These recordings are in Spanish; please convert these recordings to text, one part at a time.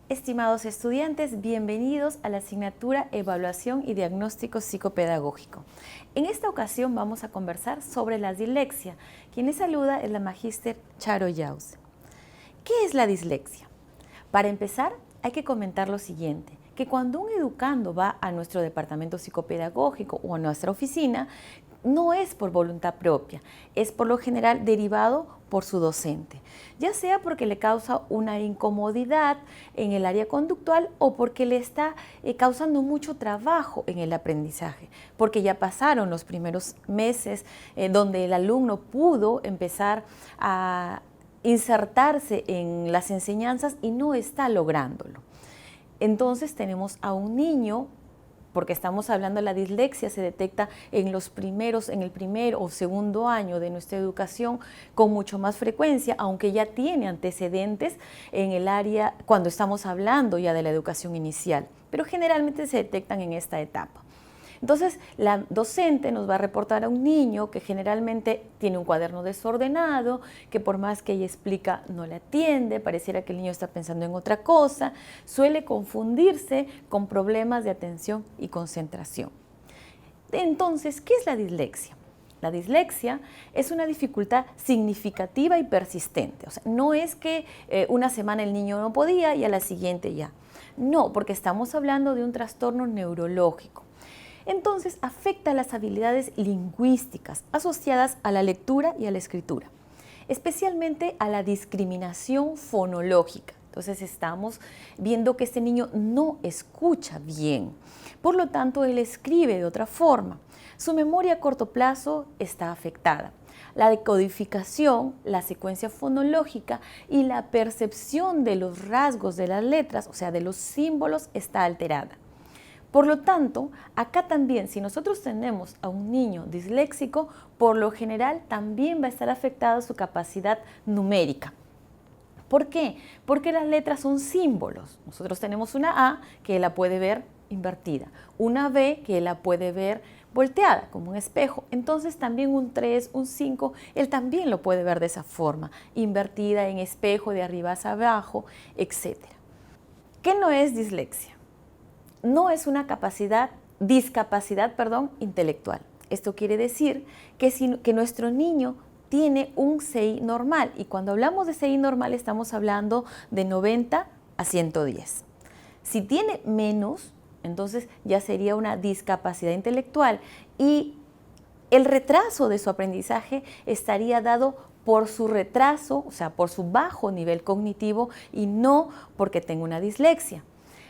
Estimados estudiantes, bienvenidos a la asignatura Evaluación y Diagnóstico Psicopedagógico. En esta ocasión vamos a conversar sobre la dislexia. Quien les saluda es la magíster Charo Yause. ¿Qué es la dislexia? Para empezar, hay que comentar lo siguiente, que cuando un educando va a nuestro departamento psicopedagógico o a nuestra oficina, no es por voluntad propia, es por lo general derivado por su docente, ya sea porque le causa una incomodidad en el área conductual o porque le está causando mucho trabajo en el aprendizaje, porque ya pasaron los primeros meses donde el alumno pudo empezar a insertarse en las enseñanzas y no está lográndolo. Entonces tenemos a un niño, porque estamos hablando de la dislexia, se detecta en el primer o segundo año de nuestra educación con mucho más frecuencia, aunque ya tiene antecedentes en el área cuando estamos hablando ya de la educación inicial, pero generalmente se detectan en esta etapa. Entonces, la docente nos va a reportar a un niño que generalmente tiene un cuaderno desordenado, que por más que ella explica no le atiende, pareciera que el niño está pensando en otra cosa, suele confundirse con problemas de atención y concentración. Entonces, ¿qué es la dislexia? La dislexia es una dificultad significativa y persistente. O sea, no es que una semana el niño no podía y a la siguiente ya. No, porque estamos hablando de un trastorno neurológico. Entonces, afecta las habilidades lingüísticas asociadas a la lectura y a la escritura, especialmente a la discriminación fonológica. Entonces, estamos viendo que este niño no escucha bien, por lo tanto, él escribe de otra forma. Su memoria a corto plazo está afectada. La decodificación, la secuencia fonológica y la percepción de los rasgos de las letras, o sea, de los símbolos, está alterada. Por lo tanto, acá también, si nosotros tenemos a un niño disléxico, por lo general también va a estar afectada su capacidad numérica. ¿Por qué? Porque las letras son símbolos. Nosotros tenemos una A que él la puede ver invertida, una B que él la puede ver volteada, como un espejo. Entonces también un 3, un 5, él también lo puede ver de esa forma, invertida en espejo, de arriba hacia abajo, etc. ¿Qué no es dislexia? No es una discapacidad intelectual. Esto quiere decir que nuestro niño tiene un CI normal, y cuando hablamos de CI normal estamos hablando de 90 a 110. Si tiene menos, entonces ya sería una discapacidad intelectual y el retraso de su aprendizaje estaría dado por su retraso, o sea, por su bajo nivel cognitivo y no porque tenga una dislexia.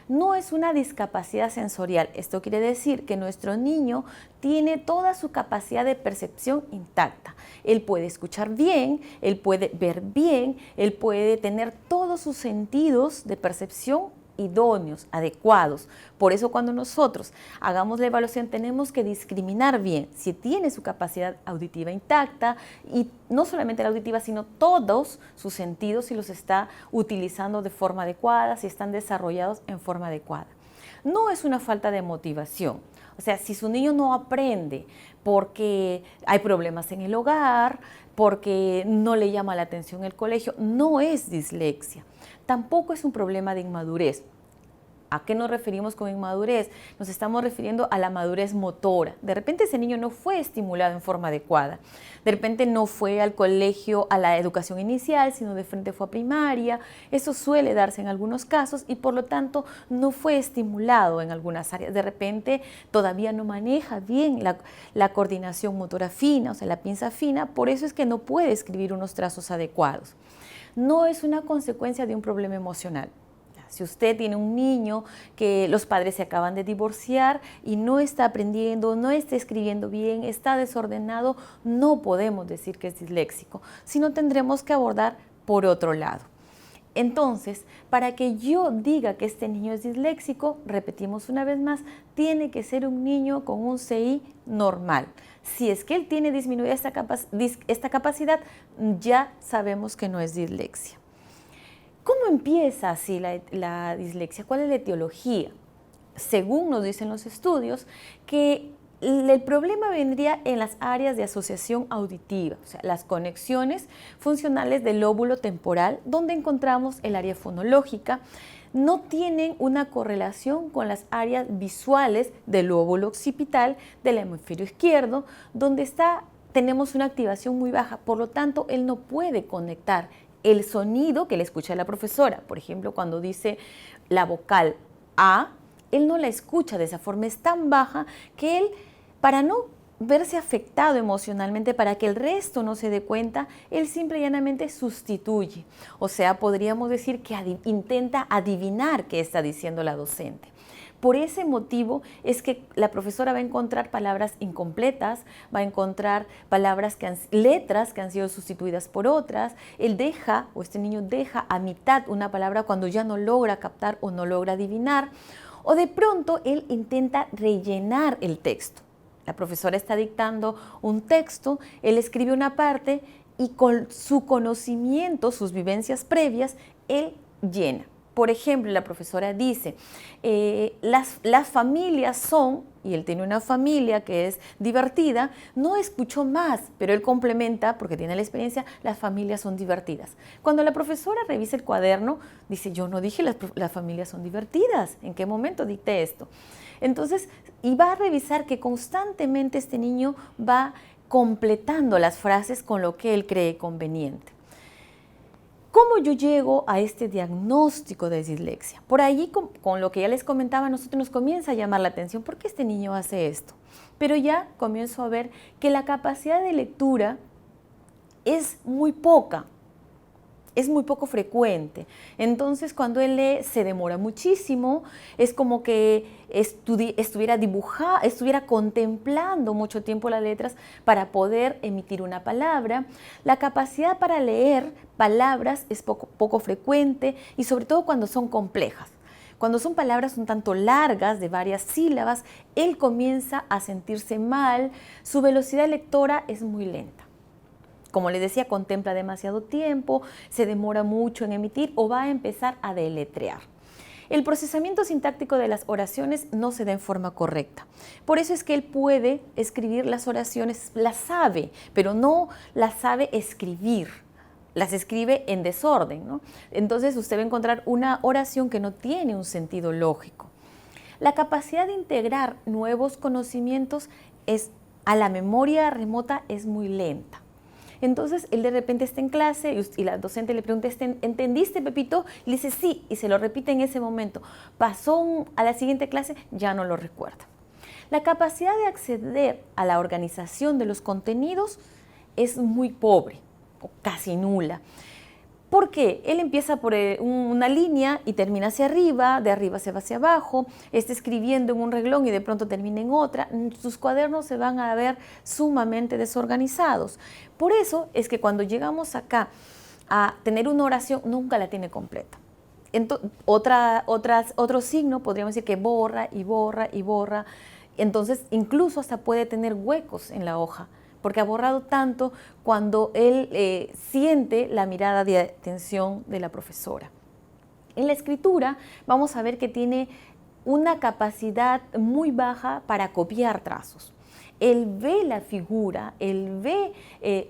No es una discapacidad sensorial. Esto quiere decir que nuestro niño tiene toda su capacidad de percepción intacta. Él puede escuchar bien, él puede ver bien, él puede tener todos sus sentidos de percepción idóneos, adecuados. Por eso cuando nosotros hagamos la evaluación tenemos que discriminar bien si tiene su capacidad auditiva intacta, y no solamente la auditiva, sino todos sus sentidos, si los está utilizando de forma adecuada, si están desarrollados en forma adecuada. No es una falta de motivación. O sea, si su niño no aprende porque hay problemas en el hogar, porque no le llama la atención el colegio, no es dislexia. Tampoco es un problema de inmadurez. ¿A qué nos referimos con inmadurez? Nos estamos refiriendo a la madurez motora. De repente ese niño no fue estimulado en forma adecuada. De repente no fue al colegio, a la educación inicial, sino de frente fue a primaria. Eso suele darse en algunos casos y por lo tanto no fue estimulado en algunas áreas. De repente todavía no maneja bien la coordinación motora fina, o sea, la pinza fina. Por eso es que no puede escribir unos trazos adecuados. No es una consecuencia de un problema emocional. Si usted tiene un niño que los padres se acaban de divorciar y no está aprendiendo, no está escribiendo bien, está desordenado, no podemos decir que es disléxico, sino tendremos que abordar por otro lado. Entonces, para que yo diga que este niño es disléxico, repetimos una vez más, tiene que ser un niño con un CI normal. Si es que él tiene disminuida esta capacidad, ya sabemos que no es dislexia. ¿Cómo empieza así la dislexia? ¿Cuál es la etiología? Según nos dicen los estudios, que el problema vendría en las áreas de asociación auditiva, o sea, las conexiones funcionales del lóbulo temporal, donde encontramos el área fonológica, no tienen una correlación con las áreas visuales del lóbulo occipital del hemisferio izquierdo, donde tenemos una activación muy baja. Por lo tanto, él no puede conectar el sonido que le escucha la profesora. Por ejemplo, cuando dice la vocal A, él no la escucha de esa forma, es tan baja que él, para no verse afectado emocionalmente, para que el resto no se dé cuenta, él simple y llanamente sustituye. O sea, podríamos decir que intenta adivinar qué está diciendo la docente. Por ese motivo es que la profesora va a encontrar palabras incompletas, va a encontrar letras que han sido sustituidas por otras. Este niño deja a mitad una palabra cuando ya no logra captar o no logra adivinar. O de pronto él intenta rellenar el texto. La profesora está dictando un texto, él escribe una parte y con su conocimiento, sus vivencias previas, él llena. Por ejemplo, la profesora dice, las familias son, y él tiene una familia que es divertida, no escuchó más, pero él complementa, porque tiene la experiencia, las familias son divertidas. Cuando la profesora revisa el cuaderno, dice, yo no dije las familias son divertidas, ¿en qué momento dicté esto? Entonces, y va a revisar que constantemente este niño va completando las frases con lo que él cree conveniente. ¿Cómo yo llego a este diagnóstico de dislexia? Por allí, con lo que ya les comentaba, a nosotros nos comienza a llamar la atención, ¿por qué este niño hace esto? Pero ya comienzo a ver que la capacidad de lectura es muy poco frecuente. Entonces, cuando él lee, se demora muchísimo, es como que estuviera contemplando mucho tiempo las letras para poder emitir una palabra. La capacidad para leer palabras es poco frecuente, y sobre todo cuando son complejas. Cuando son palabras un tanto largas, de varias sílabas, él comienza a sentirse mal, su velocidad lectora es muy lenta. Como les decía, contempla demasiado tiempo, se demora mucho en emitir o va a empezar a deletrear. El procesamiento sintáctico de las oraciones no se da en forma correcta. Por eso es que él puede escribir las oraciones, las sabe, pero no las sabe escribir. Las escribe en desorden, ¿no? Entonces usted va a encontrar una oración que no tiene un sentido lógico. La capacidad de integrar nuevos conocimientos a la memoria remota es muy lenta. Entonces, él de repente está en clase y la docente le pregunta, ¿entendiste, Pepito? Y le dice, sí, y se lo repite en ese momento. Pasó a la siguiente clase, ya no lo recuerda. La capacidad de acceder a la organización de los contenidos es muy pobre o casi nula. ¿Por qué? Él empieza por una línea y termina hacia arriba, de arriba se va hacia abajo, está escribiendo en un renglón y de pronto termina en otra. Sus cuadernos se van a ver sumamente desorganizados. Por eso es que cuando llegamos acá a tener una oración, nunca la tiene completa. Otro signo, podríamos decir que borra y borra y borra. Entonces, incluso hasta puede tener huecos en la hoja, porque ha borrado tanto cuando él siente la mirada de atención de la profesora. En la escritura vamos a ver que tiene una capacidad muy baja para copiar trazos. Él ve la figura, él ve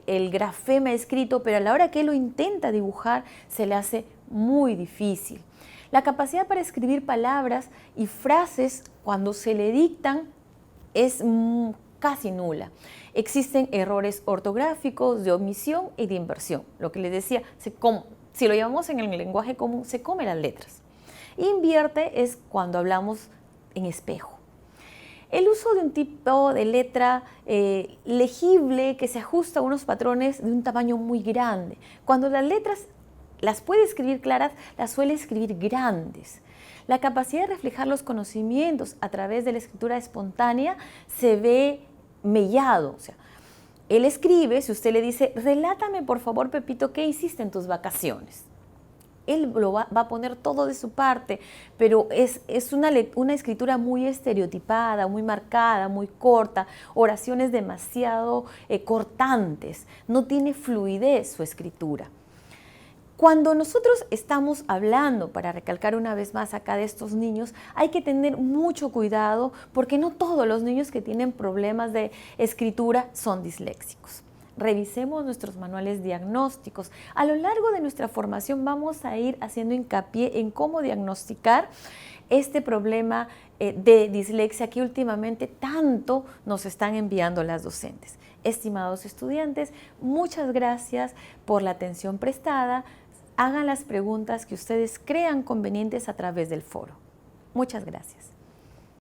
el grafema escrito, pero a la hora que él lo intenta dibujar se le hace muy difícil. La capacidad para escribir palabras y frases cuando se le dictan es casi nula. Existen errores ortográficos, de omisión y de inversión. Lo que les decía, si lo llevamos en el lenguaje común, se come las letras. Invierte es cuando hablamos en espejo. El uso de un tipo de letra legible que se ajusta a unos patrones de un tamaño muy grande. Cuando las letras las puede escribir claras, las suele escribir grandes. La capacidad de reflejar los conocimientos a través de la escritura espontánea se ve mellado. O sea, él escribe, si usted le dice, relátame por favor, Pepito, ¿qué hiciste en tus vacaciones? Él va a poner todo de su parte, pero es una escritura muy estereotipada, muy marcada, muy corta, oraciones demasiado cortantes, no tiene fluidez su escritura. Cuando nosotros estamos hablando, para recalcar una vez más acá de estos niños, hay que tener mucho cuidado porque no todos los niños que tienen problemas de escritura son disléxicos. revisemos nuestros manuales diagnósticos. A lo largo de nuestra formación vamos a ir haciendo hincapié en cómo diagnosticar este problema de dislexia que últimamente tanto nos están enviando las docentes. Estimados estudiantes, muchas gracias por la atención prestada. Hagan las preguntas que ustedes crean convenientes a través del foro. Muchas gracias.